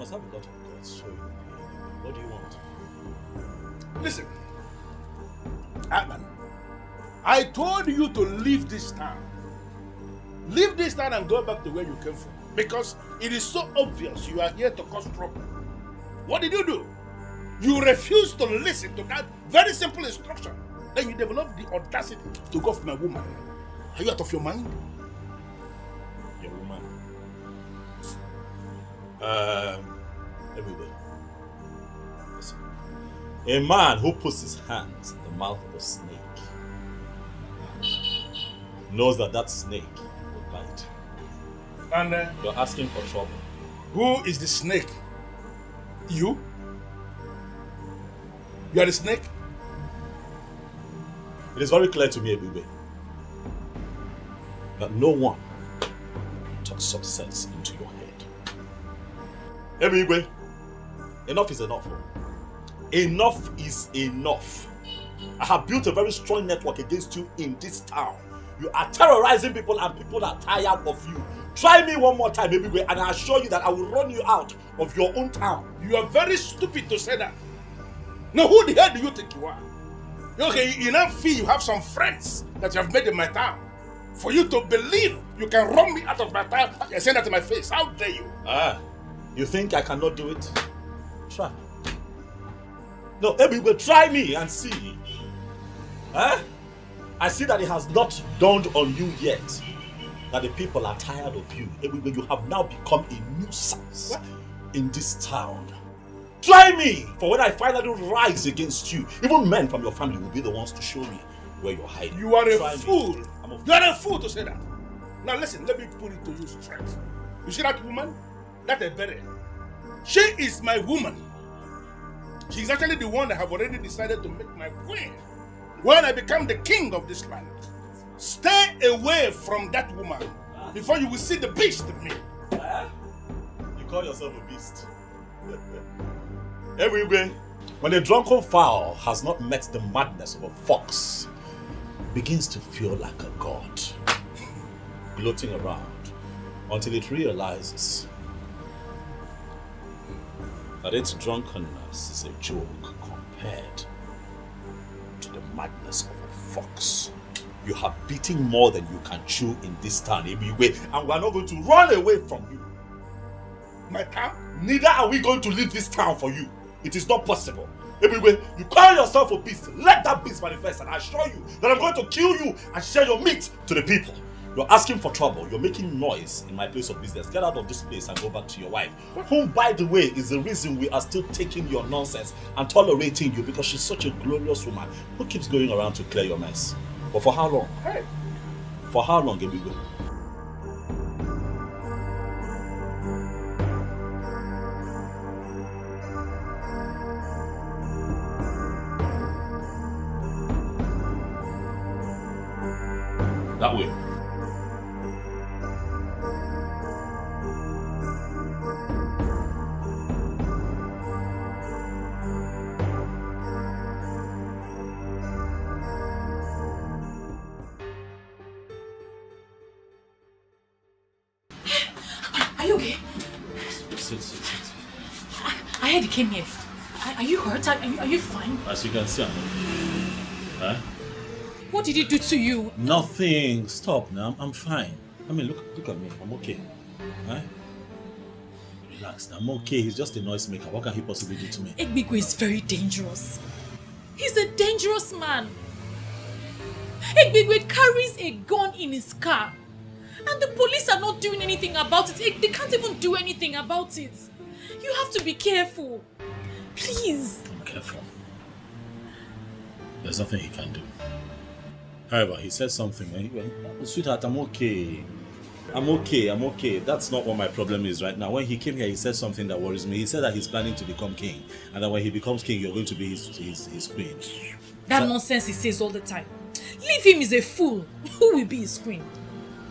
must have a lot of guts. So, what do you want? Listen, Atman, I told you to leave this town. Leave this town and go back to where you came from. Because it is so obvious you are here to cause trouble. What did you do? You refused to listen to that very simple instruction. Then you developed the audacity to go for my woman. Are you out of your mind? Your woman? Everybody. Listen. A man who puts his hands in the mouth of a snake knows that that snake will bite. And you're asking for trouble. Who is the snake? You? You are the snake? It is very clear to me, Ebube, that no one talks some sense into your head. Ebube, enough is enough. Enough is enough. I have built a very strong network against you in this town. You are terrorizing people and people are tired of you. Try me one more time, Ebube, and I assure you that I will run you out of your own town. You are very stupid to say that. Now, who the hell do you think you are? Okay, you now feel you have some friends that you have made in my town. For you to believe you can run me out of my town and say that to my face. How dare you? You think I cannot do it? Try. No, Ebube, try me and see. I see that it has not dawned on you yet that the people are tired of you. Ebube, you have now become a nuisance in this town. Try me! For when I finally rise against you, even men from your family will be the ones to show me where you're hiding. You are a fool. You are a fool to say that. Now listen, let me put it to you straight. You see that woman? That a berry. She is my woman. She's actually the one that have already decided to make my queen when I become the king of this land. Stay away from that woman before you will see the beast in me. You call yourself a beast? Everywhere, when a drunken fowl has not met the madness of a fox, begins to feel like a god, gloating around until it realizes that its drunkenness is a joke compared to the madness of a fox. You have beaten more than you can chew in this town, Ebube, and we are not going to run away from you. My town? Neither are we going to leave this town for you. It is not possible. Ebube, you call yourself a beast. Let that beast manifest, and I assure you that I'm going to kill you and share your meat to the people. You're asking for trouble. You're making noise in my place of business. Get out of this place and go back to your wife, whom, by the way, is the reason we are still taking your nonsense and tolerating you, because she's such a glorious woman who keeps going around to clear your mess. But for how long? Hey. For how long, Ebube? That way. Are you okay? Sit. I heard you came here. Are you hurt? Are you fine? As you can see, I'm okay. Huh? What did he do to you? Nothing. Stop now. I'm fine. I mean, look at me. I'm okay. Huh? Relax. I'm okay. He's just a noisemaker. What can he possibly do to me? Egbigwe is very dangerous. He's a dangerous man. Egbigwe carries a gun in his car. And the police are not doing anything about it. They can't even do anything about it. You have to be careful. Please. I'm careful. There's nothing he can do. However, he said something. Sweetheart, I'm okay. I'm okay. That's not what my problem is right now. When he came here, he said something that worries me. He said that he's planning to become king. And that when he becomes king, you're going to be his queen. That nonsense he says all the time. Leave him, he's a fool. Who will be his queen?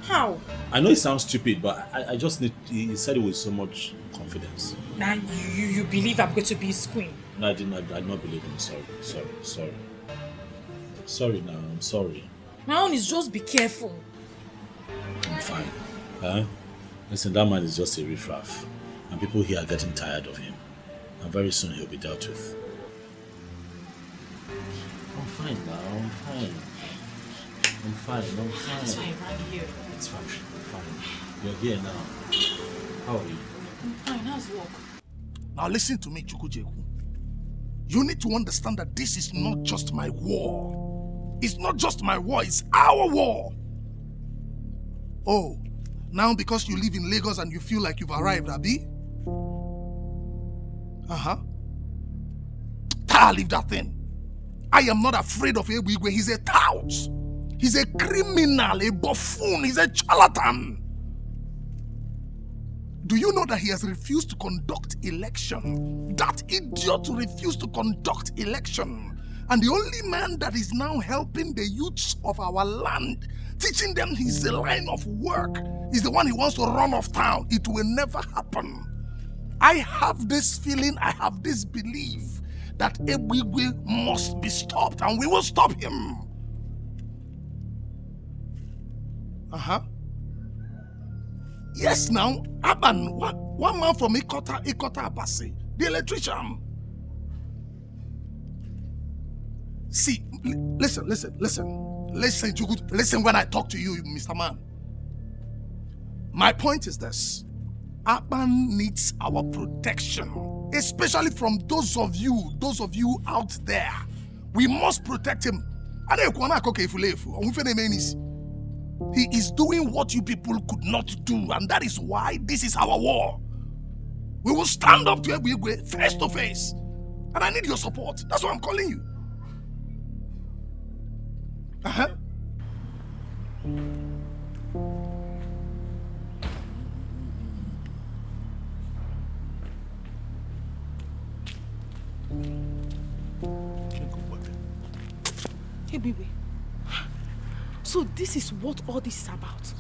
How? I know it sounds stupid, but I just need... He said it with so much confidence. Now you believe I'm going to be his queen? No, I did not believe him. Sorry. Sorry now, I'm sorry. My own is just be careful. I'm fine. Huh? Listen, that man is just a riffraff. And people here are getting tired of him. And very soon he'll be dealt with. I'm fine now, I'm fine. That's why I ran here. It's fine, I'm fine. You're here now. How are you? I'm fine. How's work? Now listen to me, Chukwujeku. You need to understand that this is not just my war. It's not just my war, it's our war. Oh, now because you live in Lagos and you feel like you've arrived, Abi? Leave that thing. I am not afraid of Ebigwe. He's a tout. He's a criminal, a buffoon. He's a charlatan. Do you know that he has refused to conduct election? That idiot refused to conduct election. And the only man that is now helping the youths of our land, teaching them his line of work, is the one he wants to run off town. It will never happen. I have this feeling, I have this belief that Ebigwe must be stopped, and we will stop him. Yes, now, Aban, one man from Ikota Abasi, the electrician. See, listen, when I talk to you, Mr. Man. My point is this. Aban needs our protection, especially from those of you out there. We must protect him. He is doing what you people could not do, and that is why this is our war. We will stand up to Ebigwe face to face, and I need your support. That's why I'm calling you. Hey, baby. So this is what all this is about.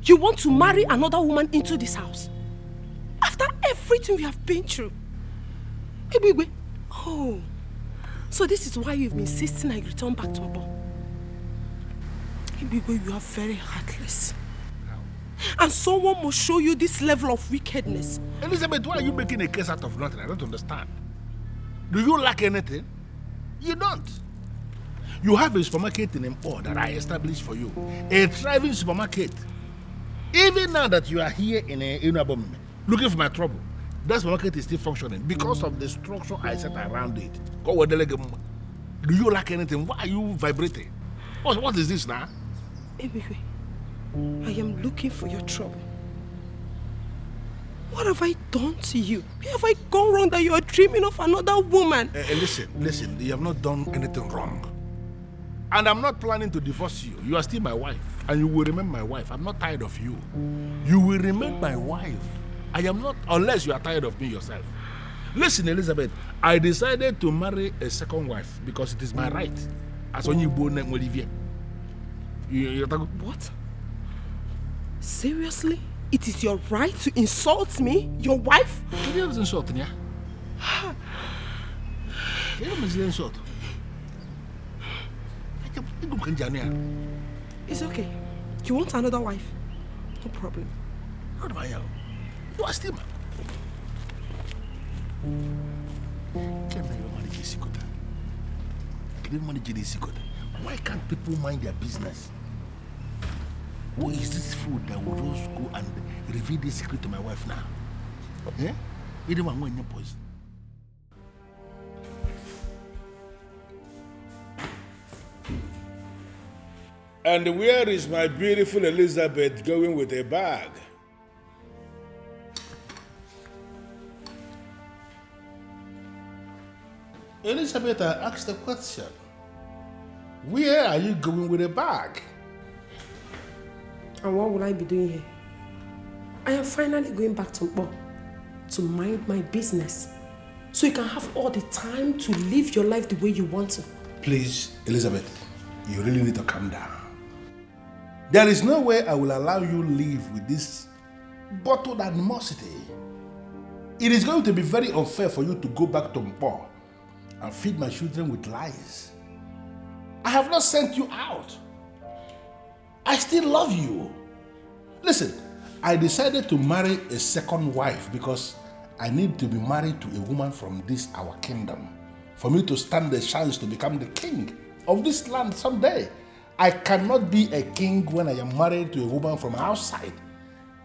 You want to marry another woman into this house? After everything we have been through? Hey, baby. Oh. So this is why you've been insisting I return back to Abo. Hey, baby, you are very heartless. And someone must show you this level of wickedness. Elizabeth, why are you making a case out of nothing? I don't understand. Do you lack anything? You don't. You have a supermarket in Mpo that I established for you. A thriving supermarket. Even now that you are here in Unraveling, looking for my trouble, that supermarket is still functioning because of the structure I set around it. Do you lack anything? Why are you vibrating? What is this now? Ebigwe, I am looking for your trouble. What have I done to you? Where have I gone wrong that you are dreaming of another woman? Listen, you have not done anything wrong. And I'm not planning to divorce you. You are still my wife. And you will remain my wife. I'm not tired of you. You will remain my wife. I am not, unless you are tired of me yourself. Listen, Elizabeth, I decided to marry a second wife because it is my right. As when you born Olivier. What? Seriously? It is your right to insult me? Your wife? You don't insult me. You don't insult. It's okay. You want another wife? No problem. What about you? You are still why can't people mind their business? Who is this fool that will just go and reveal this secret to my wife now? Eh? You don't want your poison. And where is my beautiful Elizabeth going with a bag? Elizabeth, I asked the question. Where are you going with a bag? And what will I be doing here? I am finally going back to Mpo to mind my business, so you can have all the time to live your life the way you want to. Please, Elizabeth, you really need to calm down. There is no way I will allow you live with this bottled animosity. It is going to be very unfair for you to go back to Mpo and feed my children with lies. I have not sent you out. I still love you. Listen, I decided to marry a second wife because I need to be married to a woman from this our kingdom for me to stand the chance to become the king of this land someday. I cannot be a king when I am married to a woman from outside.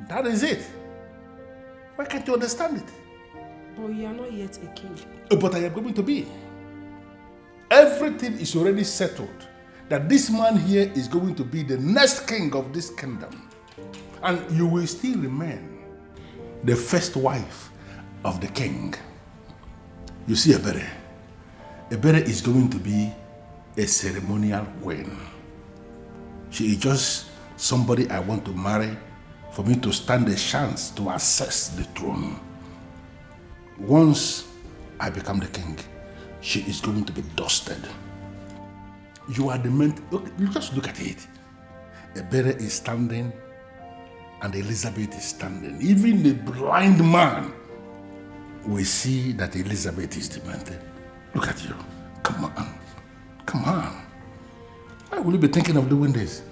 That is it. Why can't you understand it? But you are not yet a king. But I am going to be. Everything is already settled that this man here is going to be the next king of this kingdom. And you will still remain the first wife of the king. You see, Ebere is going to be a ceremonial queen. She is just somebody I want to marry for me to stand a chance to access the throne. Once I become the king, she is going to be dusted. You are the man. Look, you just look at it. Ebere is standing and Elizabeth is standing. Even the blind man will see that Elizabeth is demented. Look at you. Come on. Come on. Why will you be thinking of doing this?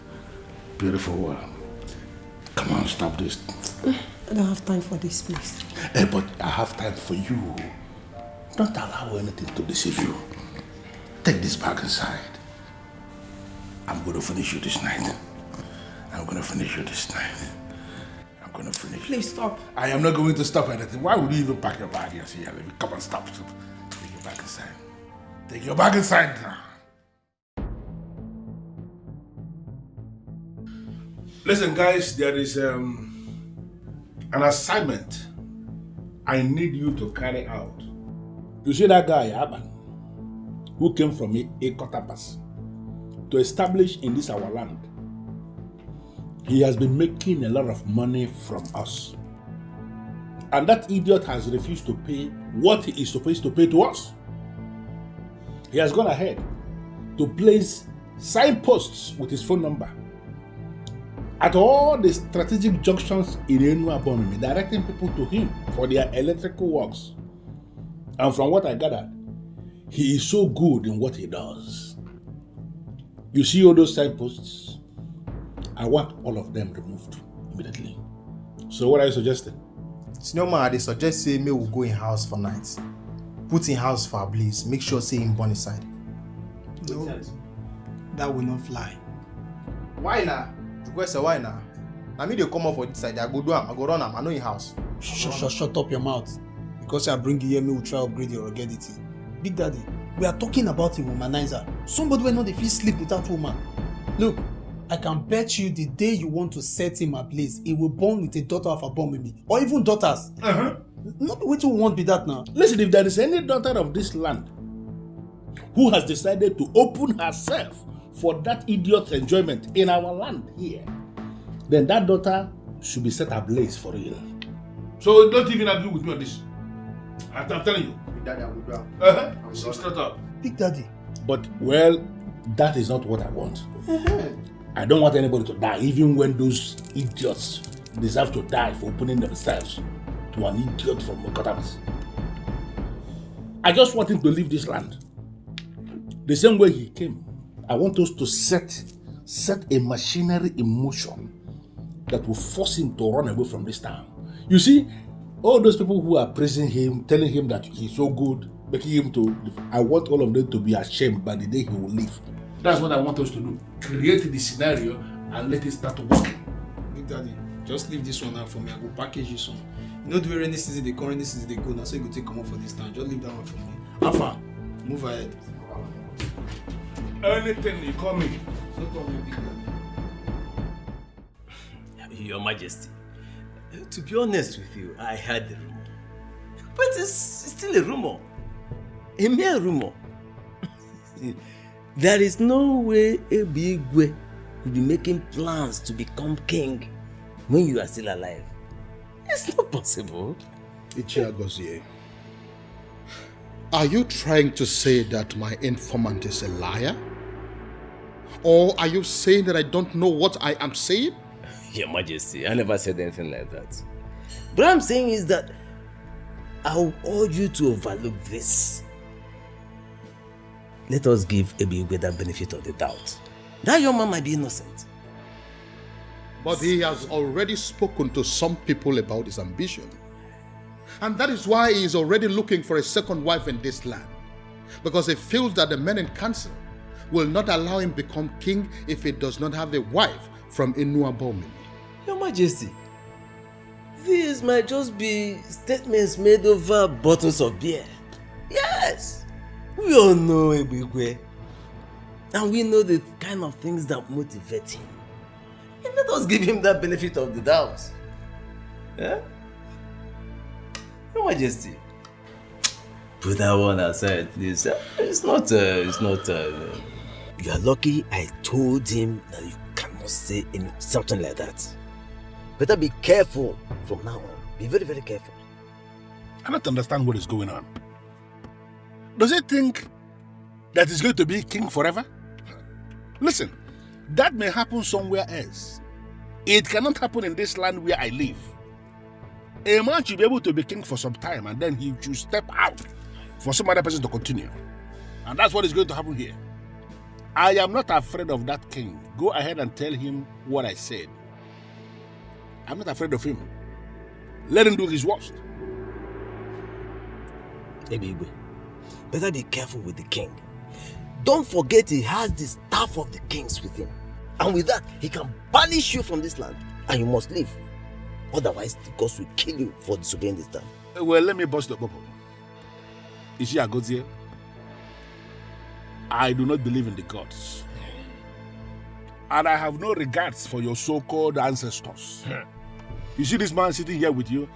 Beautiful world. Come on, stop this. I don't have time for this, please. But I have time for you. Don't allow anything to deceive you. Take this bag inside. I'm going to finish you this night. I'm going to finish you this night. I'm going to finish you. Please stop. I am not going to stop anything. Why would you even pack your bag here? See, come on, stop. Take your bag inside. Take your bag inside now. Listen, guys, there is an assignment I need you to carry out. You see that guy, Aban, who came from Ekotapas to establish in this our land. He has been making a lot of money from us. And that idiot has refused to pay what he is supposed to pay to us. He has gone ahead to place signposts with his phone number at all the strategic junctions in Unraveling, directing people to him for their electrical works. And from what I gathered, he is so good in what he does. You see all those signposts? I want all of them removed immediately. So what are you suggesting? Senior man, they suggest say me will go in house for night. Put in house for a blaze. Make sure say him born inside. No, that will not fly. Why now? Request why now? I mean they come up for this side. I go do am. I go run am. I know in house. Shut up your mouth. Because I bring you here, me will try to upgrade your ruggedity. Big Daddy, we are talking about a womanizer. Somebody will not if he sleep without woman. Look, I can bet you the day you want to set him ablaze, he will born with a daughter of a born with me. Or even daughters. Not the way to want be that now. Listen, if there is any daughter of this land who has decided to open herself for that idiot's enjoyment in our land here, then that daughter should be set ablaze for real. So don't even agree with me on this. I'm telling you. Big Daddy, I will do am. Straight up. Big Daddy. But, well, that is not what I want. I don't want anybody to die, even when those idiots deserve to die for opening themselves to an idiot from Mokotabas. I just want him to leave this land. The same way he came. I want us to set a machinery in motion that will force him to run away from this town. You see, all those people who are praising him, telling him that he's so good, making him to, I want all of them to be ashamed by the day he will leave. That's what I want us to do. Create the scenario and let it start working. Big Daddy, just leave this one out for me. I will package you some. You know the way rainy season they come, rainy season they go. Now so you go take come up for this time. Just leave that one for me. Alpha, move ahead. Anything you call me. No problem, Big Daddy. Your Majesty, to be honest with you, I heard the rumor. But it's still a rumor. A mere rumor. There is no way Ebigwe could be making plans to become king when you are still alive. It's not possible. Ichiagozie, are you trying to say that my informant is a liar? Or are you saying that I don't know what I am saying? Your Majesty, I never said anything like that. What I'm saying is that I will urge you to overlook this. Let us give Ebigwe the benefit of the doubt. That young man might be innocent. But he has already spoken to some people about his ambition. And that is why he is already looking for a second wife in this land. Because he feels that the men in council will not allow him become king if he does not have a wife from Unraveling. Your Majesty, these might just be statements made over bottles of beer. Yes, we all know Ebigwe. And we know the kind of things that motivate him. And let us give him that benefit of the doubt. Yeah? Your Majesty, put that one aside, please. It's not. You are lucky I told him that you cannot say something like that. Better be careful from now on. Be very, very careful. I don't understand what is going on. Does he think that he's going to be king forever? Listen, that may happen somewhere else. It cannot happen in this land where I live. A man should be able to be king for some time and then he should step out for some other person to continue. And that's what is going to happen here. I am not afraid of that king. Go ahead and tell him what I said. I'm not afraid of him. Let him do his worst. Ebigwe, better be careful with the king. Don't forget he has the staff of the kings with him. And with that, he can banish you from this land. And you must leave. Otherwise, the gods will kill you for disobeying this time. Well, let me bust the bubble. Is she a god here? I do not believe in the gods. And I have no regards for your so-called ancestors. You see this man sitting here with you?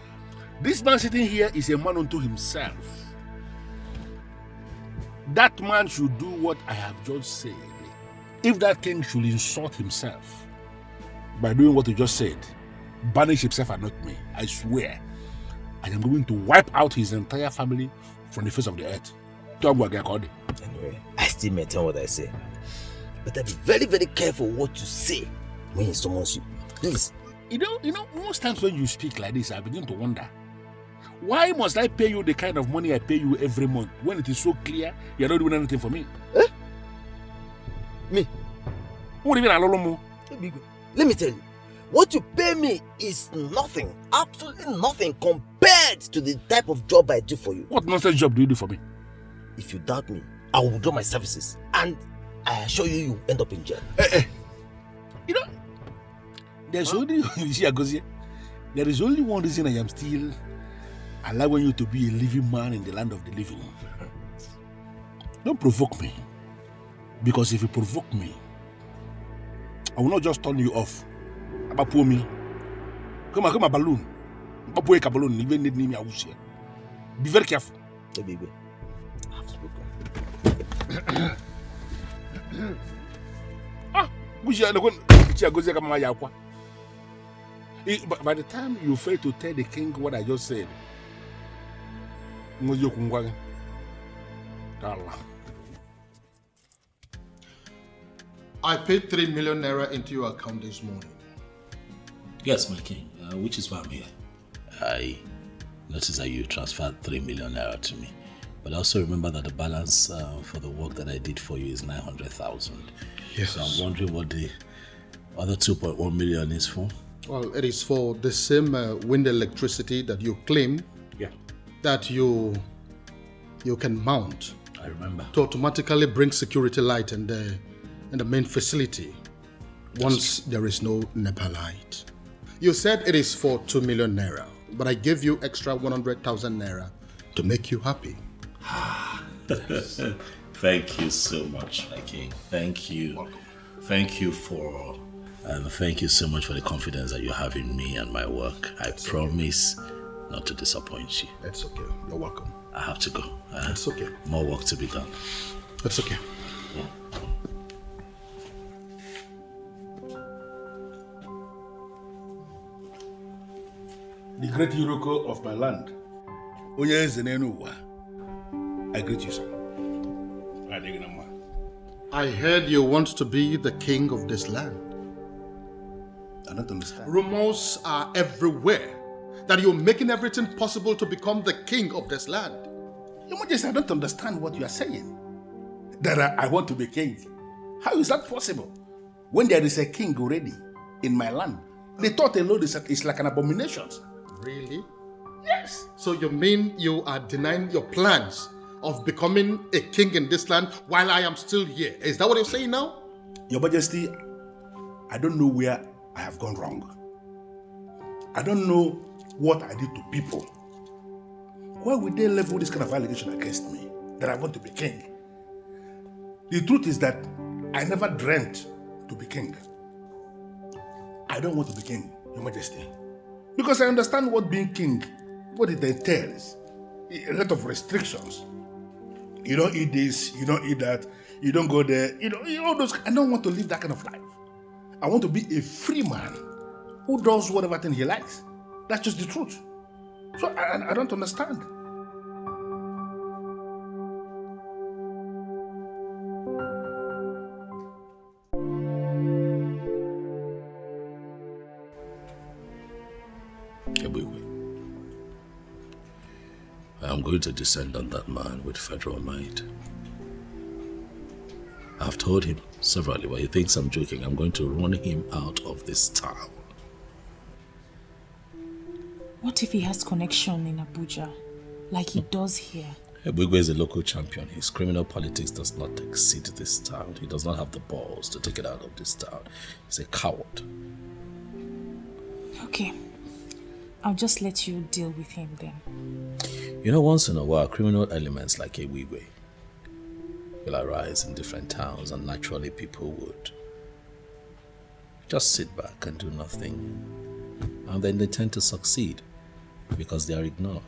This man sitting here is a man unto himself. That man should do what I have just said. If that king should insult himself by doing what he just said, banish himself and not me, I swear, I am going to wipe out his entire family from the face of the earth. Anyway, I still maintain what I say. Better be very, very careful what you say when he summons you. Please. You know, most times when you speak like this, I begin to wonder, why must I pay you the kind of money I pay you every month when it is so clear you're not doing anything for me? Eh? Me? What do you mean, let me tell you, what you pay me is nothing, absolutely nothing compared to the type of job I do for you. What nonsense job do you do for me? If you doubt me, I will withdraw my services and I assure you, you end up in jail. You know, there's only, you see, Agozie, there is only one reason I am still allowing you to be a living man in the land of the living. Don't provoke me. Because if you provoke me, I will not just turn you off. About me. Come on, balloon. About balloon, even need me. Be very careful. Hey, baby. I've spoken. By the time you fail to tell the king what I just said, I paid 3 million naira into your account this morning. Yes, my king, which is why I'm here. I noticed that you transferred 3 million naira to me. But also remember that the balance for the work that I did for you is 900,000. Yes. So I'm wondering what the other 2.1 million is for. Well, it is for the same wind electricity that you claim that you can mount. I remember. To automatically bring security light in the main facility once there is no NEPA light. You said it is for 2 million naira, but I gave you extra 100,000 naira to make you happy. Thank you so much, my king. Thank you. Welcome. Thank you thank you so much for the confidence that you have in me and my work. I promise not to disappoint you. It's okay. You're welcome. I have to go. It's okay. More work to be done. It's okay. Yeah. The great Yuroko of my land, I greet you, sir. I heard you want to be the king of this land. I don't understand. Rumors are everywhere that you're making everything possible to become the king of this land. Your Majesty, I don't understand what you are saying. That I want to be king. How is that possible? When there is a king already in my land The thought alone is like an abomination. Really? Yes. So you mean you are denying your plans of becoming a king in this land while I am still here? Is that what you're saying now? Your Majesty, I don't know where I have gone wrong. I don't know what I did to people. Why would they level this kind of allegation against me that I want to be king? The truth is that I never dreamt to be king. I don't want to be king, Your Majesty. Because I understand what being king, what it entails. A lot of restrictions. You don't eat this, you don't eat that, you don't go there, all those. I don't want to live that kind of life. I want to be a free man who does whatever thing he likes. That's just the truth. So I don't understand. I'm going to descend on that man with federal might. I've told him severally, but he thinks I'm joking. I'm going to run him out of this town. What if he has connection in Abuja, like he does here? Ebugwe is a local champion. His criminal politics does not exceed this town. He does not have the balls to take it out of this town. He's a coward. Okay. I'll just let you deal with him then. You know, once in a while, criminal elements like Ebugwe will arise in different towns, and naturally people would just sit back and do nothing. And then they tend to succeed because they are ignored.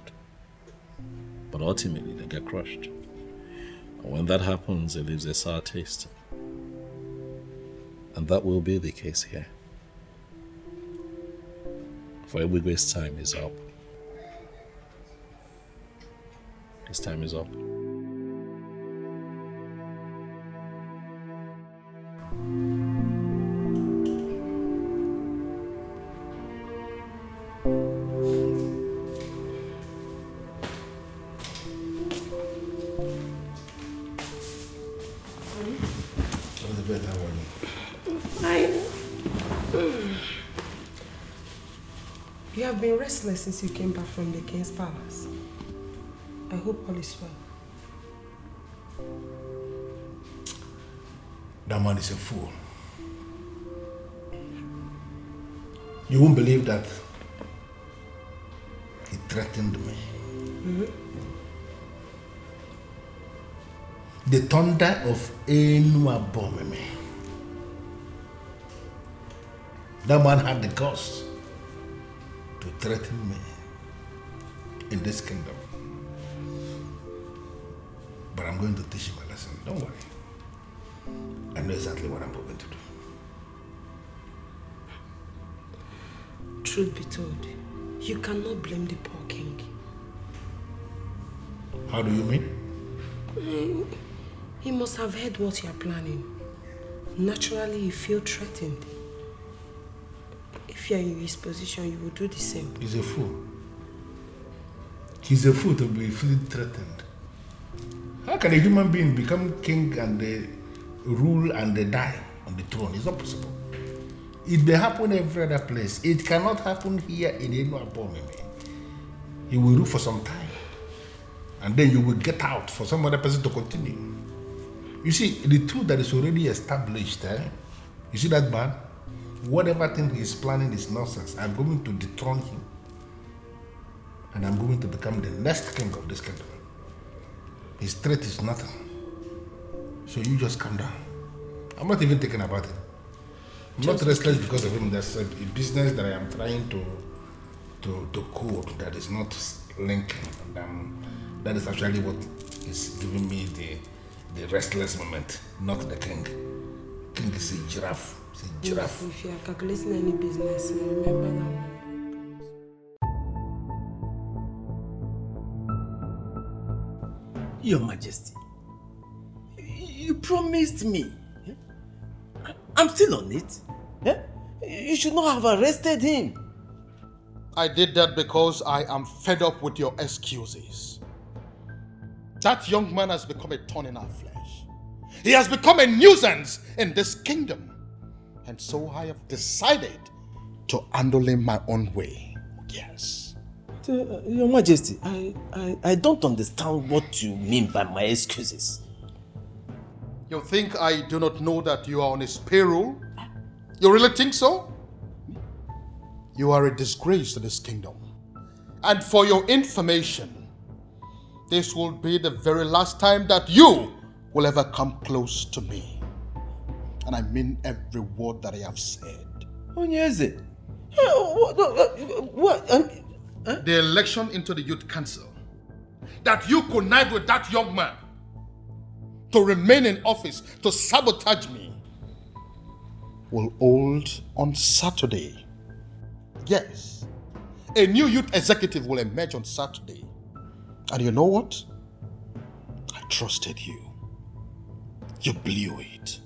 But ultimately they get crushed. And when that happens, it leaves a sour taste. And that will be the case here. For Ebugwe's time is up. His time is up. You have been restless since you came back from the king's palace. I hope all is well. That man is a fool. You won't believe that he threatened me. Mm-hmm. The thunder of Enuabomeme. That man had the guts to threaten me in this kingdom. But I'm going to teach him a lesson. Don't worry. I know exactly what I'm going to do. Truth be told, you cannot blame the poor king. How do you mean? He must have heard what you are planning. Naturally, you feel threatened. If you are in his position, you will do the same. He's a fool. He's a fool to be feeling threatened. How can a human being become king and rule and die on the throne? It's not possible. It may happen every other place. It cannot happen here in Enuabomeme. He will rule for some time. And then you will get out for some other person to continue. You see, the truth that is already established, you see that man? Whatever thing he's planning is nonsense. I'm going to dethrone him. And I'm going to become the next king of this kingdom. His threat is nothing. So you just calm down. I'm not even thinking about it. I'm not restless because of him. There's a business that I am trying to code that is not linking. And that is actually what is giving me the restless moment, not the king. King is a giraffe. It's a giraffe. If you are calculating any business, remember that. Your Majesty, you promised me. I'm still on it. You should not have arrested him. I did that because I am fed up with your excuses. That young man has become a thorn in our flesh. He has become a nuisance in this kingdom. And so I have decided to handling my own way. Yes. Your Majesty, I don't understand what you mean by my excuses. You think I do not know that you are on his payroll? You really think so? You are a disgrace to this kingdom. And for your information, this will be the very last time that you will ever come close to me. And I mean every word that I have said. Onyeze, what? The election into the youth council, that you connived with that young man to remain in office, to sabotage me, will hold on Saturday. Yes, a new youth executive will emerge on Saturday. And you know what? I trusted you. You blew it.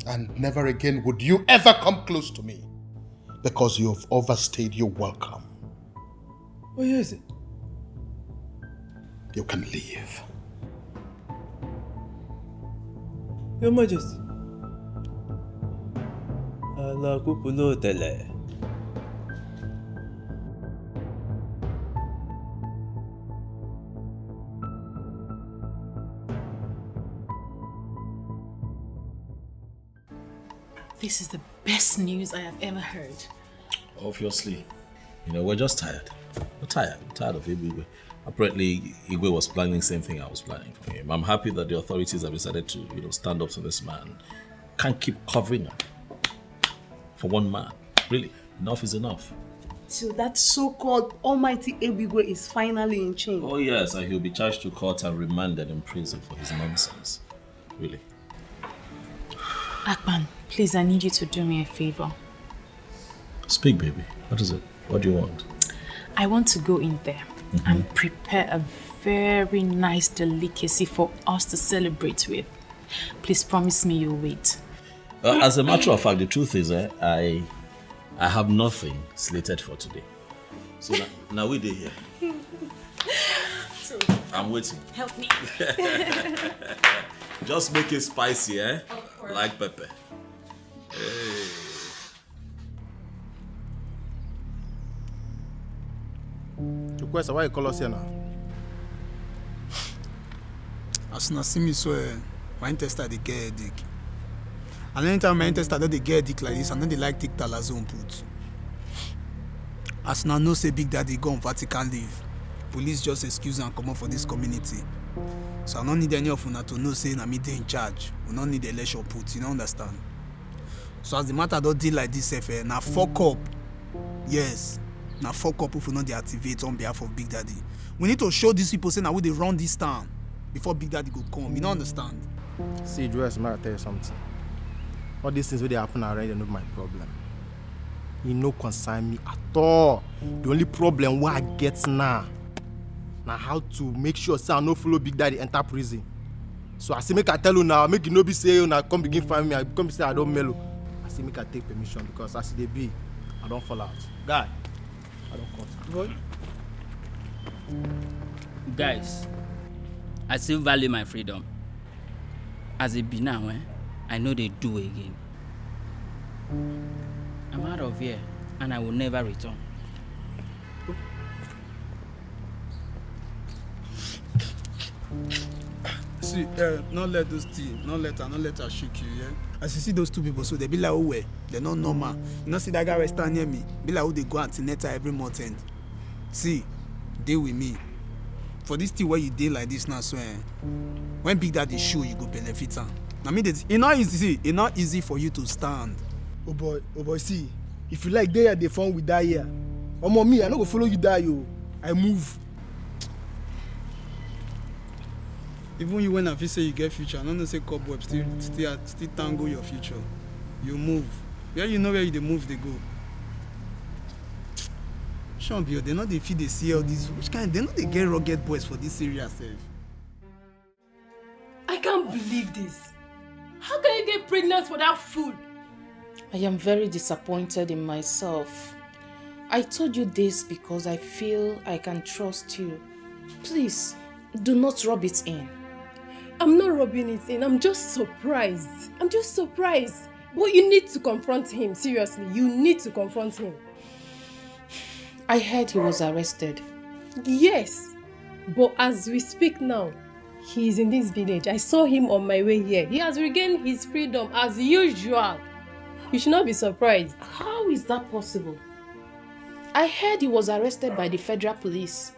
And never again would you ever come close to me, because you have overstayed your welcome. Oh, yes. You can leave. Your Majesty. Allah kupulo tele. This is the best news I have ever heard. Obviously. You know, we're just tired. We're tired. We're tired of Igwe. Apparently, Igwe was planning the same thing I was planning for him. I'm happy that the authorities have decided to, stand up to this man. Can't keep covering up for one man. Really, enough is enough. So that so-called almighty Ebigwe is finally in chain. Oh yes, and he'll be charged to court and remanded in prison for his nonsense. Really. Akpan, please, I need you to do me a favor. Speak, baby. What is it? What do you want? I want to go in there and prepare a very nice delicacy for us to celebrate with. Please promise me you'll wait. As a matter of fact, the truth is, I have nothing slated for today. So now we're here. So, I'm waiting. help me. Just make it spicy, eh? Like pepper. Hey. Request, why you call us here now? As soon as see me so, my intestine they get headache. And anytime my intestine they get headache like this, and then they like take talazone put. As now no say Big Daddy go on Vatican leave. Police just excuse and come up for this community. So I don't need any of una to know say na me dey in charge. We don't need election put, you don't understand? So as the matter don't deal like this, now fuck up. Yes. Now fuck up if we not deactivate on behalf of Big Daddy. We need to show these people say now we they run this town before Big Daddy go come. You don't understand? See, Joyce, may I tell you something? All these things where they happen already are not my problem. You no concern me at all. The only problem what I get now how to make sure say I no follow Big Daddy enter prison. So I say make I tell you now, make you no be say you now come begin find me, I come say I don't mellow. I say make I take permission because as they be, I don't fall out. Guy, I don't cut. Boy. Guys, I still value my freedom. As it be now, I know they do again. I'm out of here and I will never return. See, not let those things, not let her shake you, yeah? As you see those two people, so they be like, oh, well, they're not normal. You know, see that guy right stand near me, be like, oh, they go antenatal every month end. See, deal with me. For this thing where you deal like this now, so when Big Daddy show, you go benefit am. I mean, it's not easy for you to stand. Oh boy, see, if you like there, the phone we die here. Omo me, I no go follow you die, yo. I move. Even you when I feel say you get future, I don't know say cobweb still tangle your future. You move. Where you know where you they move, they go. Shambio, they know they feed they see all these. Which kind? They know they get rugged boys for this area, self. I can't believe this. How can you get pregnant for that fool? I am very disappointed in myself. I told you this because I feel I can trust you. Please, do not rub it in. I'm not rubbing it in. I'm just surprised. But you need to confront him, seriously. You need to confront him. I heard he was arrested. Yes, but as we speak now, he is in this village. I saw him on my way here. He has regained his freedom as usual. You should not be surprised. How is that possible? I heard he was arrested by the federal police.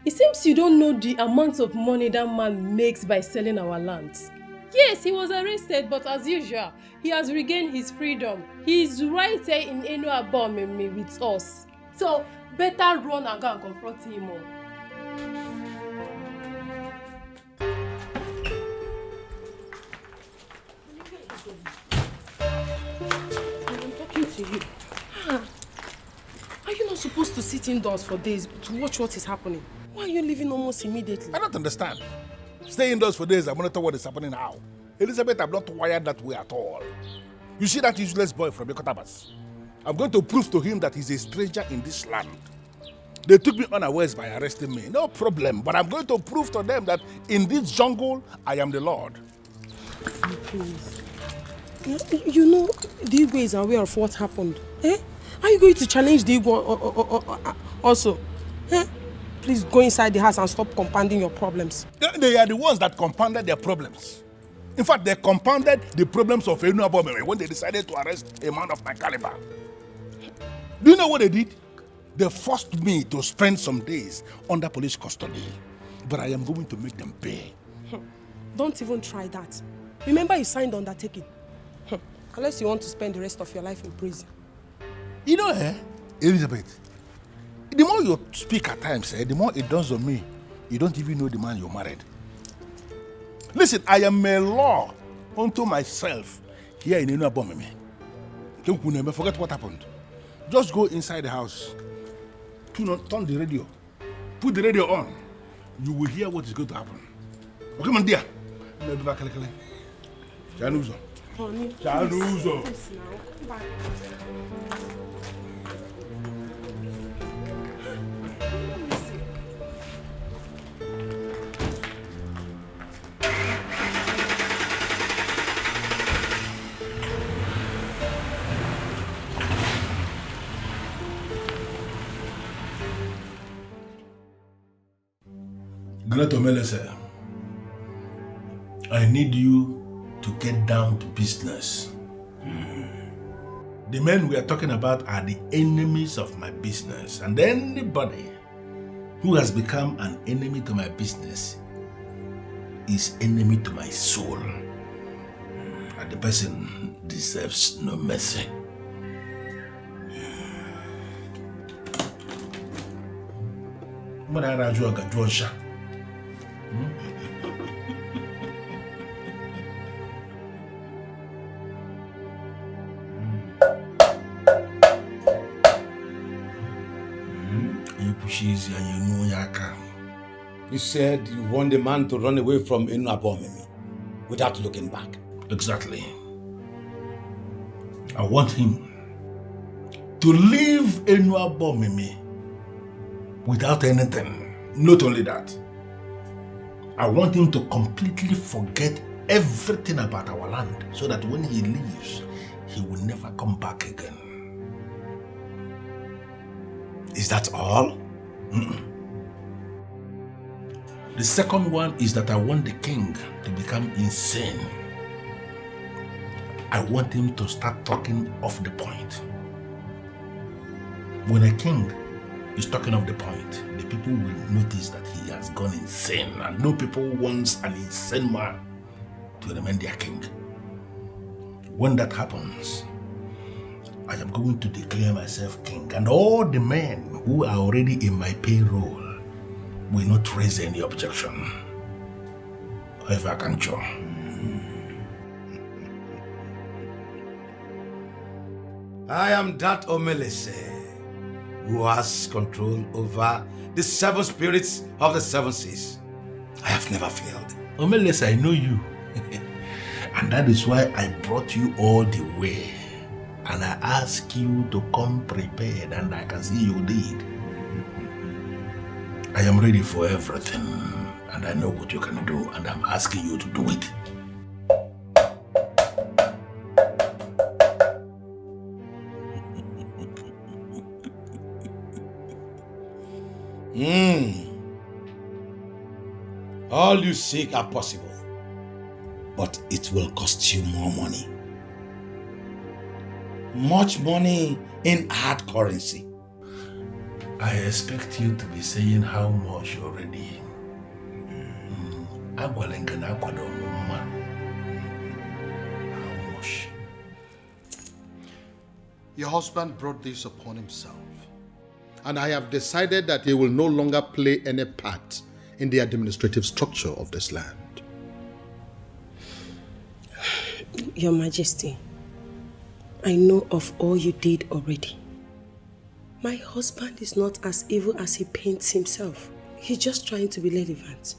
It seems you don't know the amount of money that man makes by selling our lands. Yes, he was arrested, but as usual, he has regained his freedom. He is right here in Unraveling with us. So, better run and go and confront him all. I'm talking to you. Are you not supposed to sit indoors for days to watch what is happening? Why are you leaving almost immediately? I don't understand. Stay indoors for days and monitor what is happening now. Elizabeth, I'm not wired that way at all. You see that useless boy from Yokotabas? I'm going to prove to him that he's a stranger in this land. They took me unawares by arresting me. No problem. But I'm going to prove to them that in this jungle, I am the Lord. Please. You know, the Igwe is aware of what happened. Eh? Are you going to challenge the Igwe also? Eh? Please go inside the house and stop compounding your problems. They are the ones that compounded their problems. In fact, they compounded the problems of Unraveling when they decided to arrest a man of my caliber. Do you know what they did? They forced me to spend some days under police custody. But I am going to make them pay. Don't even try that. Remember you signed undertaking. Unless you want to spend the rest of your life in prison. You know, Elizabeth, the more you speak at times, the more it dawns on me, you don't even know the man you married. Listen, I am a law unto myself here in Unraveling. Forget what happened. Just go inside the house, turn the radio, put the radio on. You will hear what is going to happen. Okay, man, dear. Chanuzo. Chanuzo. Melese, I need you to get down to business. The men we are talking about are the enemies of my business, and anybody who has become an enemy to my business is enemy to my soul, and the person deserves no mercy. You said you want the man to run away from Unraveling without looking back. Exactly. I want him to leave Unraveling without anything. Not only that, I want him to completely forget everything about our land so that when he leaves, he will never come back again. Is that all? The second one is that I want the king to become insane. I want him to start talking off the point. When a king is talking off the point, the people will notice that he has gone insane, and no people wants an insane man to remain their king. When that happens, I am going to declare myself king, and all the men who are already in my payroll will not raise any objection. If I can show. I am that Omelese who has control over the 7 spirits of the 7 seas. I have never failed. Omelese, I know you. And that is why I brought you all the way. And I ask you to come prepared, and I can see you did. I am ready for everything, and I know what you can do, and I'm asking you to do it. All you seek are possible, but it will cost you more money. Much money in hard currency. I expect you to be saying how much already. How much? Your husband brought this upon himself. And I have decided that he will no longer play any part in the administrative structure of this land. Your Majesty, I know of all you did already. My husband is not as evil as he paints himself. He's just trying to be relevant.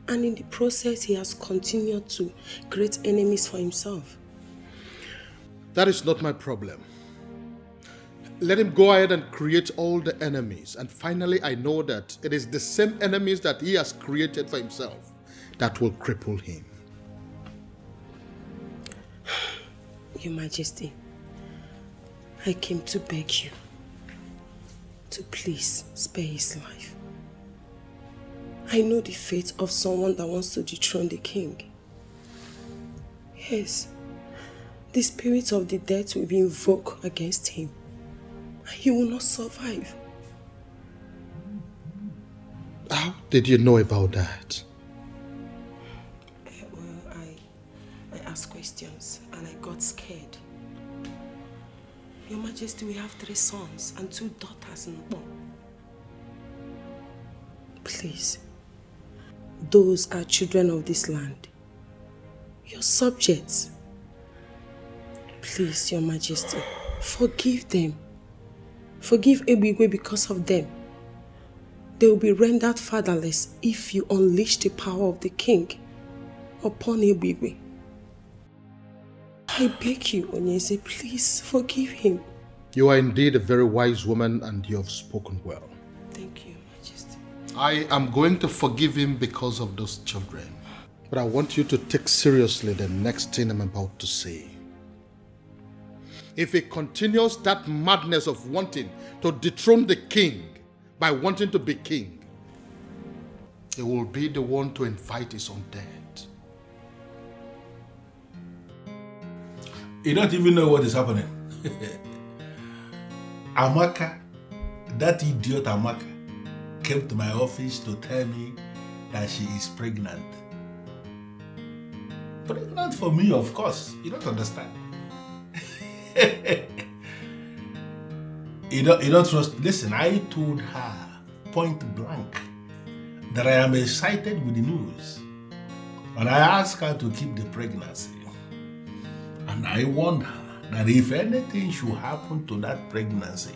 And in the process, he has continued to create enemies for himself. That is not my problem. Let him go ahead and create all the enemies. And finally, I know that it is the same enemies that he has created for himself that will cripple him. Your Majesty, I came to beg you to please spare his life. I know the fate of someone that wants to dethrone the king. Yes, the spirit of the dead will be invoked against him, and he will not survive. How did you know about that? Well, I asked questions and I got scared. Your Majesty, we have 3 sons and 2 daughters in law. Please, those are children of this land, your subjects. Please, Your Majesty, forgive them. Forgive Ebigwe because of them. They will be rendered fatherless if you unleash the power of the king upon Ebigwe. I beg you, Onyeze, please forgive him. You are indeed a very wise woman and you have spoken well. Thank you, Majesty. I am going to forgive him because of those children. But I want you to take seriously the next thing I'm about to say. If he continues that madness of wanting to dethrone the king by wanting to be king, he will be the one to invite his own death. You don't even know what is happening. Amaka, that idiot Amaka, came to my office to tell me that she is pregnant. Pregnant for me, of course. You don't understand. You don't trust. Listen, I told her point blank that I am excited with the news. And I asked her to keep the pregnancy. And I warned her that if anything should happen to that pregnancy,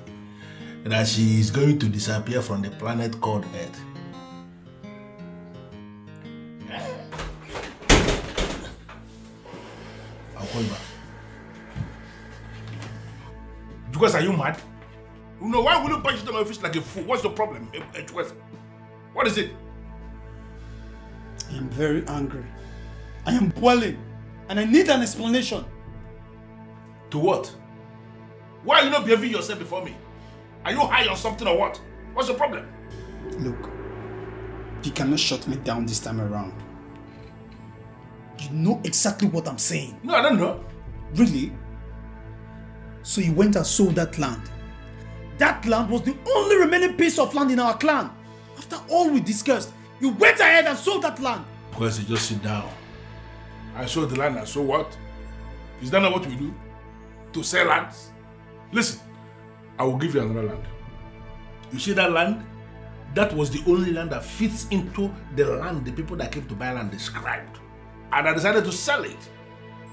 that she is going to disappear from the planet called Earth. I'll call you back. Because are you mad? No, why will you punch them in my face like a fool? What's the problem? What is it? I am very angry. I am boiling. And I need an explanation. To what? Why are you not behaving yourself before me? Are you high on something or what? What's the problem? Look, you cannot shut me down this time around. You know exactly what I'm saying. No, I don't know. Really? So you went and sold that land. That land was the only remaining piece of land in our clan. After all we discussed, you went ahead and sold that land. Kwesi, just sit down. I sold the land and so what? Is that not what we do? To sell lands? Listen, I will give you another land. You see that land? That was the only land that fits into the land the people that came to buy land described. And I decided to sell it.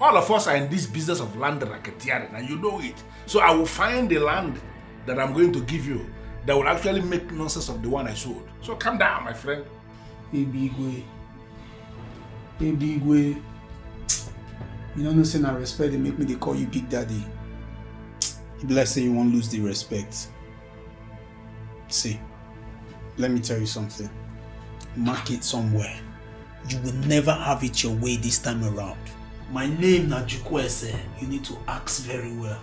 All of us are in this business of land racketeering, and you know it. So I will find the land that I'm going to give you that will actually make nonsense of the one I sold. So calm down, my friend. Ebigwe. Ebigwe. You don't know, saying I respect, they make me, they call you Big Daddy. If let's say you won't lose the respect. See, let me tell you something. Mark it somewhere. You will never have it your way this time around. My name na Jukwese. You need to ask very well.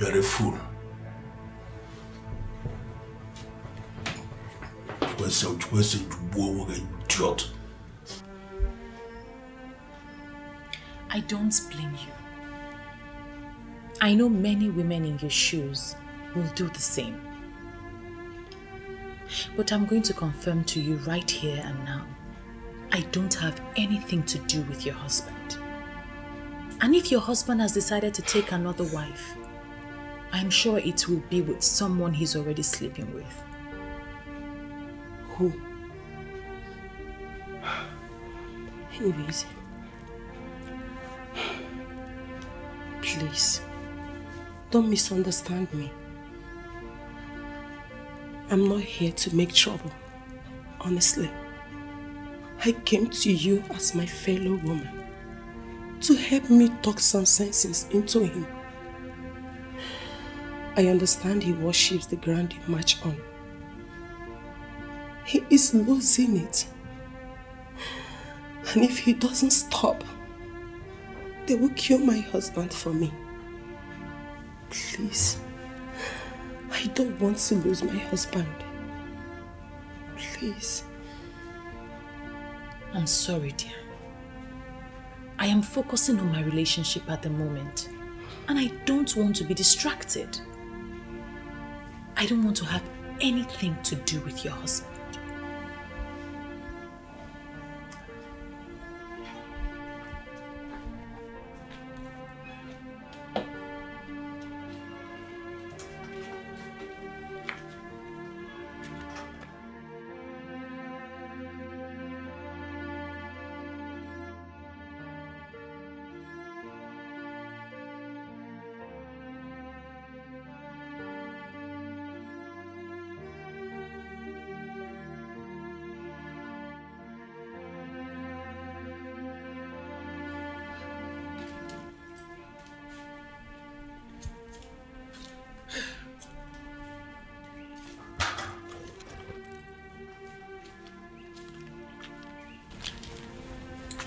You're a fool. Where's the idiot? I don't blame you. I know many women in your shoes will do the same. But I'm going to confirm to you right here and now, I don't have anything to do with your husband. And if your husband has decided to take another wife, I'm sure it will be with someone he's already sleeping with. Who? Anyways, please, don't misunderstand me. I'm not here to make trouble, honestly. I came to you as my fellow woman to help me talk some senses into him. I understand he worships the ground he march on. He is losing it. And if he doesn't stop, they will kill my husband for me. Please, I don't want to lose my husband. Please. I'm sorry, dear. I am focusing on my relationship at the moment, and I don't want to be distracted. I don't want to have anything to do with your husband.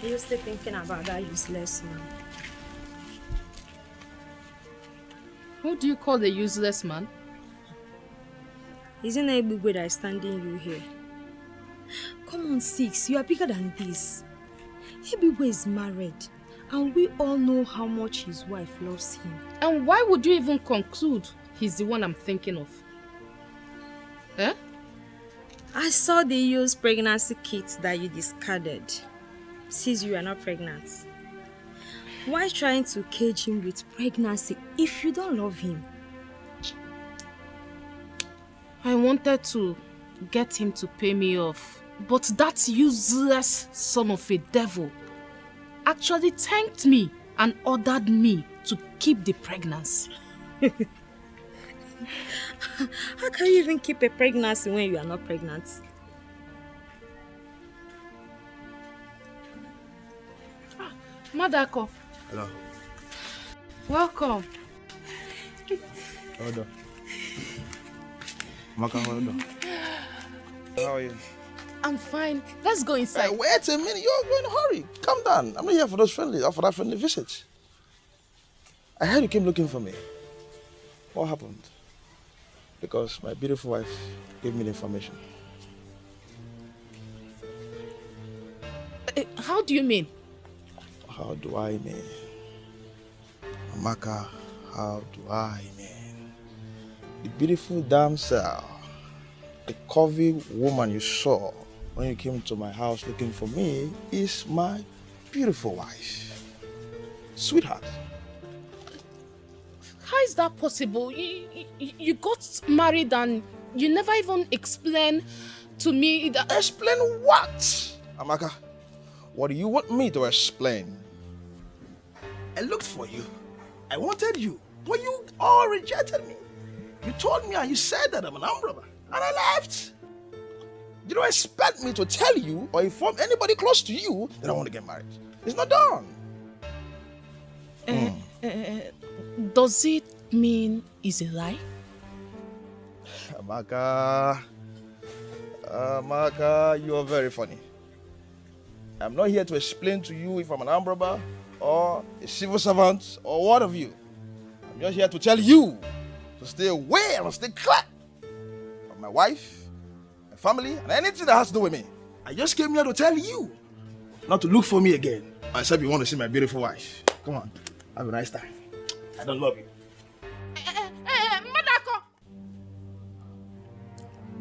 Are you still thinking about that useless man? Who do you call the useless man? Isn't it Ebigwe that is standing you here? Come on, Six, you are bigger than this. Ebigwe is married, and we all know how much his wife loves him. And why would you even conclude he's the one I'm thinking of? Eh? I saw the used pregnancy kit that you discarded. Since you are not pregnant. Why trying to cage him with pregnancy if you don't love him? I wanted to get him to pay me off, but that useless son of a devil actually thanked me and ordered me to keep the pregnancy. How can you even keep a pregnancy when you are not pregnant? Madako. Hello. Welcome. Hold on. Maka, hold on. How are you? I'm fine. Let's go inside. Wait a minute. You're in a hurry. Calm down. I'm not here for those friendly or for that friendly visit. I heard you came looking for me. What happened? Because my beautiful wife gave me the information. How do you mean? How do I mean? Amaka, how do I mean? The beautiful damsel, the curvy woman you saw when you came to my house looking for me is my beautiful wife. Sweetheart. How is that possible? You got married and you never even explained to me that... Explain what? Amaka, what do you want me to explain? I looked for you. I wanted you. But you all rejected me. You told me and you said that I'm an armed robber. And I left. You don't expect me to tell you or inform anybody close to you that I want to get married. It's not done. Does it mean it's a lie? Amaka, you are very funny. I'm not here to explain to you if I'm an armed robber or a civil servant or what of you. I'm I'm just here to tell you to stay away and stay clear of my wife, my family, and anything that has to do with me. I just came here to tell you not to look for me again. Except you want to see my beautiful wife. Come on, have a nice time. I don't love you. Madako!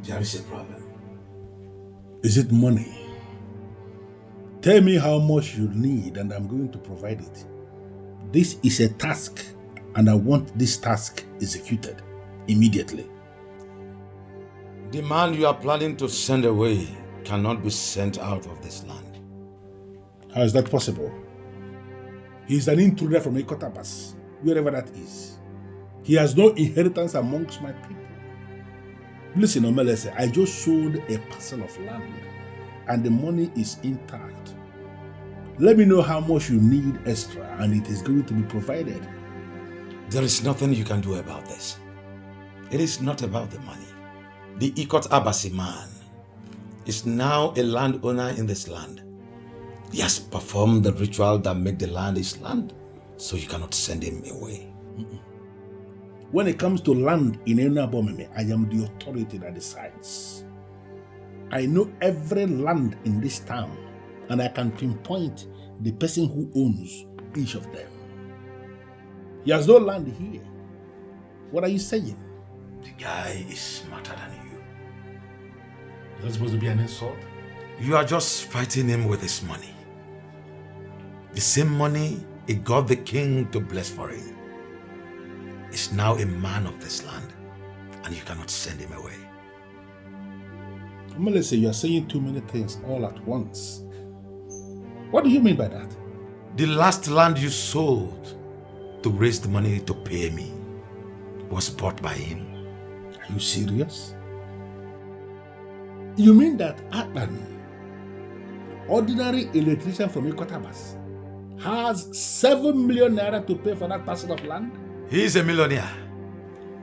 There is a problem. Is it money? Tell me how much you need and I'm going to provide it. This is a task and I want this task executed immediately. The man you are planning to send away cannot be sent out of this land. How is that possible? He is an intruder from Ekotabas, wherever that is. He has no inheritance amongst my people. Listen, Omelese, I just sold a parcel of land and the money is intact. Let me know how much you need extra and it is going to be provided. There is nothing you can do about this. It is not about the money. The Ikot Abasi man is now a landowner in this land. He has performed the ritual that makes the land his land, so you cannot send him away. When it comes to land in Enabomeme, I am the authority that decides. I know every land in this town, and I can pinpoint the person who owns each of them. He has no land here. What are you saying? The guy is smarter than you. Is that supposed to be an insult? You are just fighting him with his money. The same money he got the king to bless for him. He's now a man of this land, and you cannot send him away. Melissa, you are saying too many things all at once. What do you mean by that? The last land you sold to raise the money to pay me was bought by him. Are you serious? You mean that Atlan, ordinary electrician from Ikotabas, has 7 million naira to pay for that parcel of land? He is a millionaire,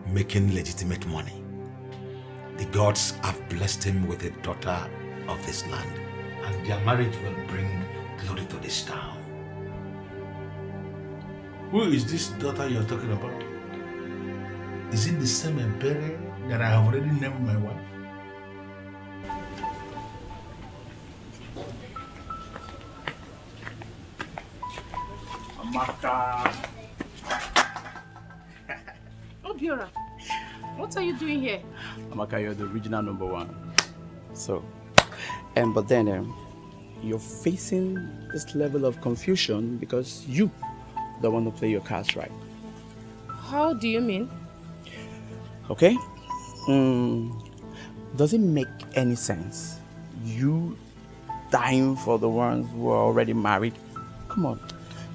making legitimate money. The gods have blessed him with a daughter of this land, and their marriage will bring glory to this town. Who is this daughter you're talking about? Is it the same Empere that I have already named my wife? Amaka. Obiora, what are you doing here? Amaka, you're the original number one. So, but then you're facing this level of confusion because you don't want to play your cards right. How do you mean? Okay? Does it make any sense? You dying for the ones who are already married? Come on.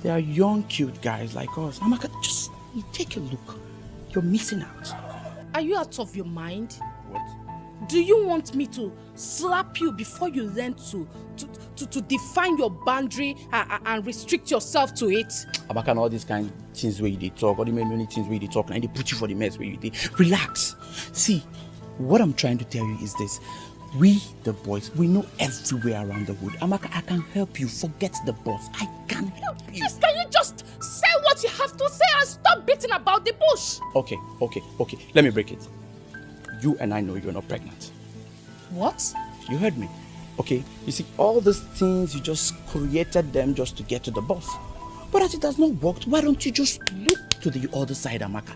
They are young, cute guys like us. Amaka, just take a look. You're missing out. Are you out of your mind? What? Do you want me to slap you before you learn to define your boundary and restrict yourself to it? Amaka, and all these kind of things where you did talk, all the many things where you did talk, and they put you for the mess where you did. Relax. See, what I'm trying to tell you is this. We, the boys, we know everywhere around the wood. Amaka, I can help you. Forget the boss. I can help you. Yes, can you just say what you have to say and stop beating about the bush? Okay. Let me break it. You and I know you're not pregnant. What? You heard me. Okay, you see, all these things, you just created them just to get to the boss. But as it has not worked, why don't you just look to the other side, Amaka?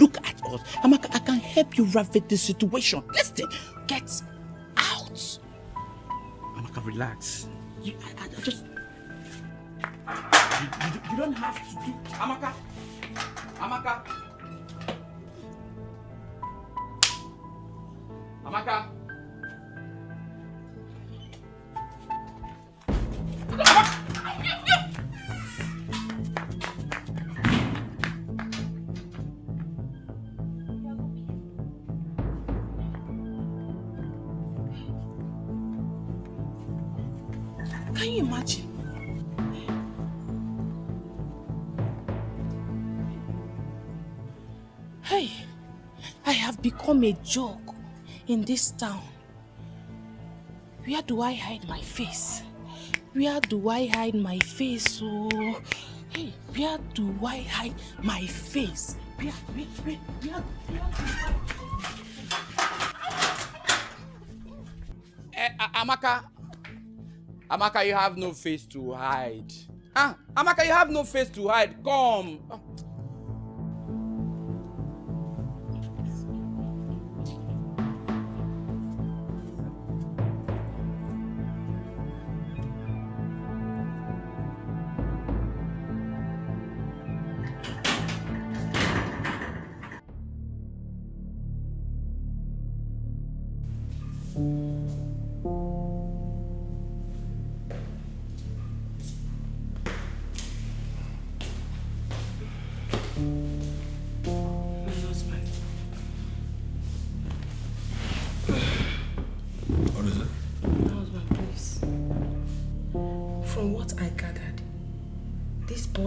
Look at us. Amaka, I can help you ravage this situation. Listen, get out. Amaka, relax. I just... You don't have to do... Amaka. Amaka. Amaka. Can you imagine? Hey, I have become a joke in this town. Where do I hide my face? Where do I hide my face? Oh, hey, where do I hide my face? Amaka, you have no face to hide. Amaka, you have no face to hide. Come.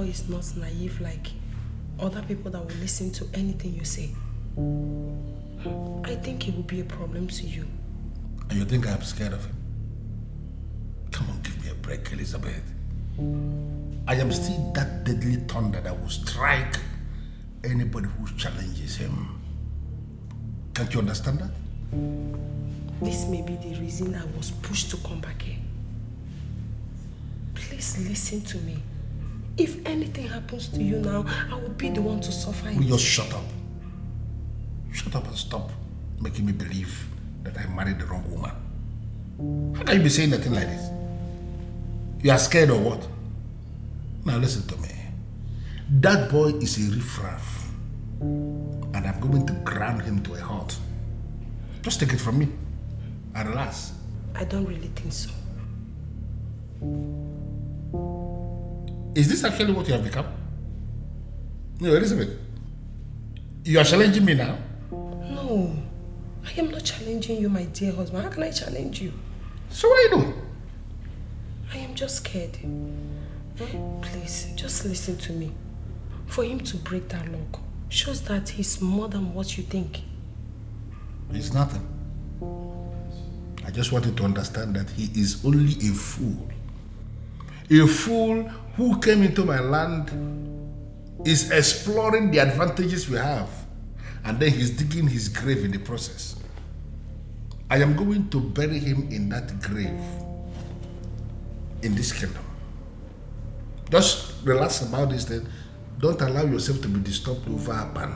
Is not naive like other people that will listen to anything you say. I think it will be a problem to you. And you think I'm scared of him? Come on, give me a break, Elizabeth. I am still that deadly thunder that will strike anybody who challenges him. Can't you understand that? This may be the reason I was pushed to come back here. Please listen to me. If anything happens to you now, I will be the one to suffer it. Will you just shut up? Shut up and stop making me believe that I married the wrong woman. How can you be saying nothing like this? You are scared or what? Now listen to me. That boy is a riffraff. And I'm going to ground him to a halt. Just take it from me. And relax. I don't really think so. Is this actually what you have become? No, Elizabeth. You are challenging me now? No. I am not challenging you, my dear husband. How can I challenge you? So what are you doing? I am just scared. Please, just listen to me. For him to break that lock shows that he's more than what you think. It's nothing. I just wanted to understand that he is only a fool. A fool who came into my land, is exploring the advantages we have, and then he's digging his grave in the process. I am going to bury him in that grave in this kingdom. Just relax about this thing. Don't allow yourself to be disturbed over Aban.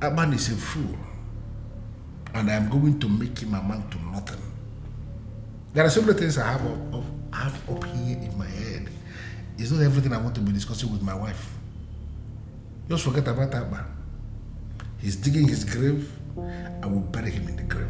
Aban is a fool, and I am going to make him amount to nothing. There are so many things I have up here in my head. It's not everything I want to be discussing with my wife. Just forget about that man. He's digging his grave. I will bury him in the grave.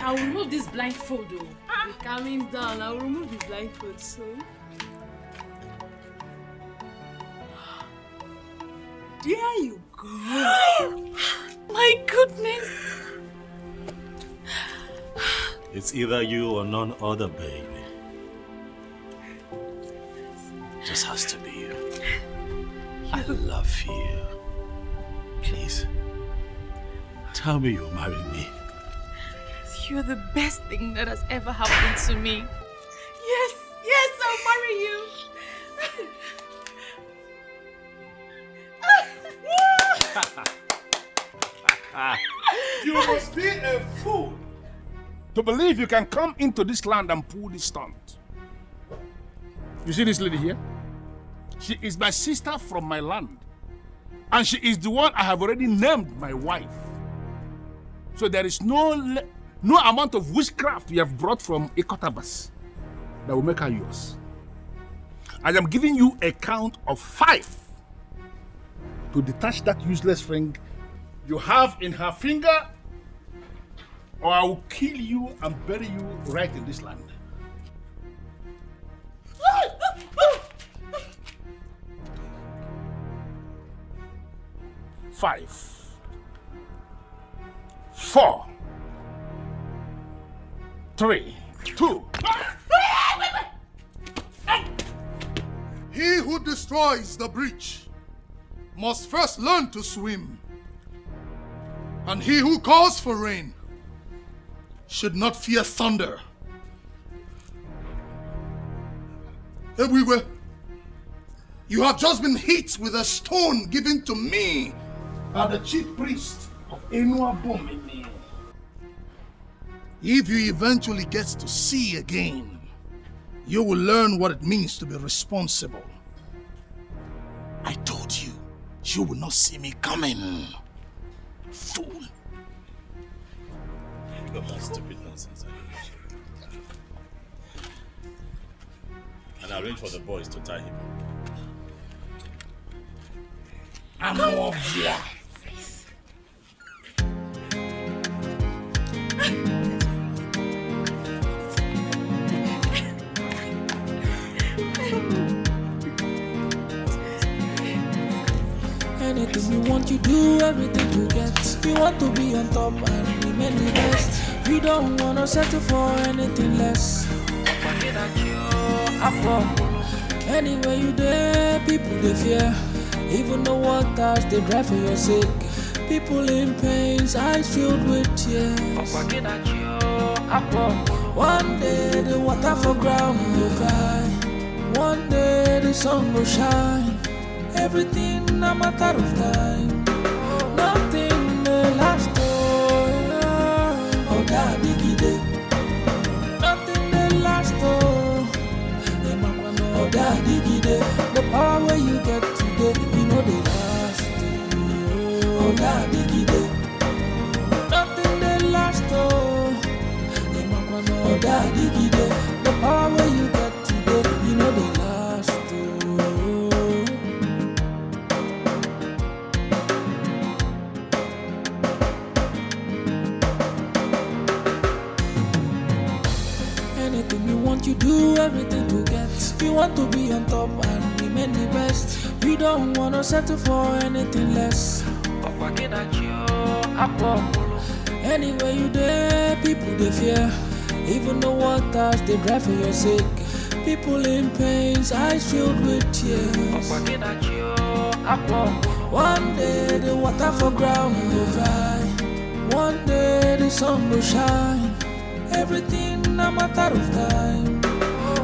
I will remove this blindfold though. Be calming down. I will remove the blindfold soon. There you go. My goodness. It's either you or none other, baby. Just has to be you. I love you. Please, tell me you'll marry me. You're the best thing that has ever happened to me. Yes, I'll marry you. You must be a fool to believe you can come into this land and pull this stunt. You see this lady here? She is my sister from my land. And she is the one I have already named my wife. So there is no amount of witchcraft we have brought from Ikotabas that will make her yours. I am giving you a count of 5 to detach that useless ring you have in her finger, or I will kill you and bury you right in this land. 5, 4, 3, 2. He who destroys the breach must first learn to swim. And he who calls for rain should not fear thunder. Everywhere, you have just been hit with a stone given to me by the chief priest of Unraveling. If you eventually get to see again, you will learn what it means to be responsible. I told you, you will not see me coming. Fool. Look at that stupid nonsense. And arrange for the boys to tie him. I'm over here. Anything you want, you do, everything you get. You want to be on top and remain the best. You don't wanna settle for anything less. Anywhere you there, people they fear. Even the waters they drive for your sake. People in pains, eyes filled with tears. One day the water for ground will cry. One day the sun will shine. Everything a matter of time. Nothing may last oh God digide. Nothing may last oh God digide. The power where you get today, you know they last oh God digide. Nothing may last oh God digide. The power where you get today, you know they last you do everything to get. You want to be on top and remain the best. You don't wanna settle for anything less. Anywhere you there, people they fear. Even the waters they drive for your sake. People in pains, eyes filled with tears. One day the water for ground will dry. One day the sun will shine. Everything a matter of time.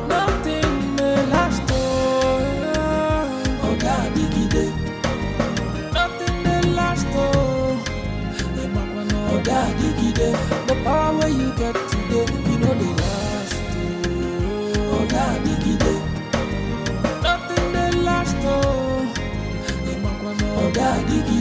Nothing may last oh God digide. Nothing may last oh God digide. The power where you get today, you know they last oh God digide. Nothing may last oh God digide.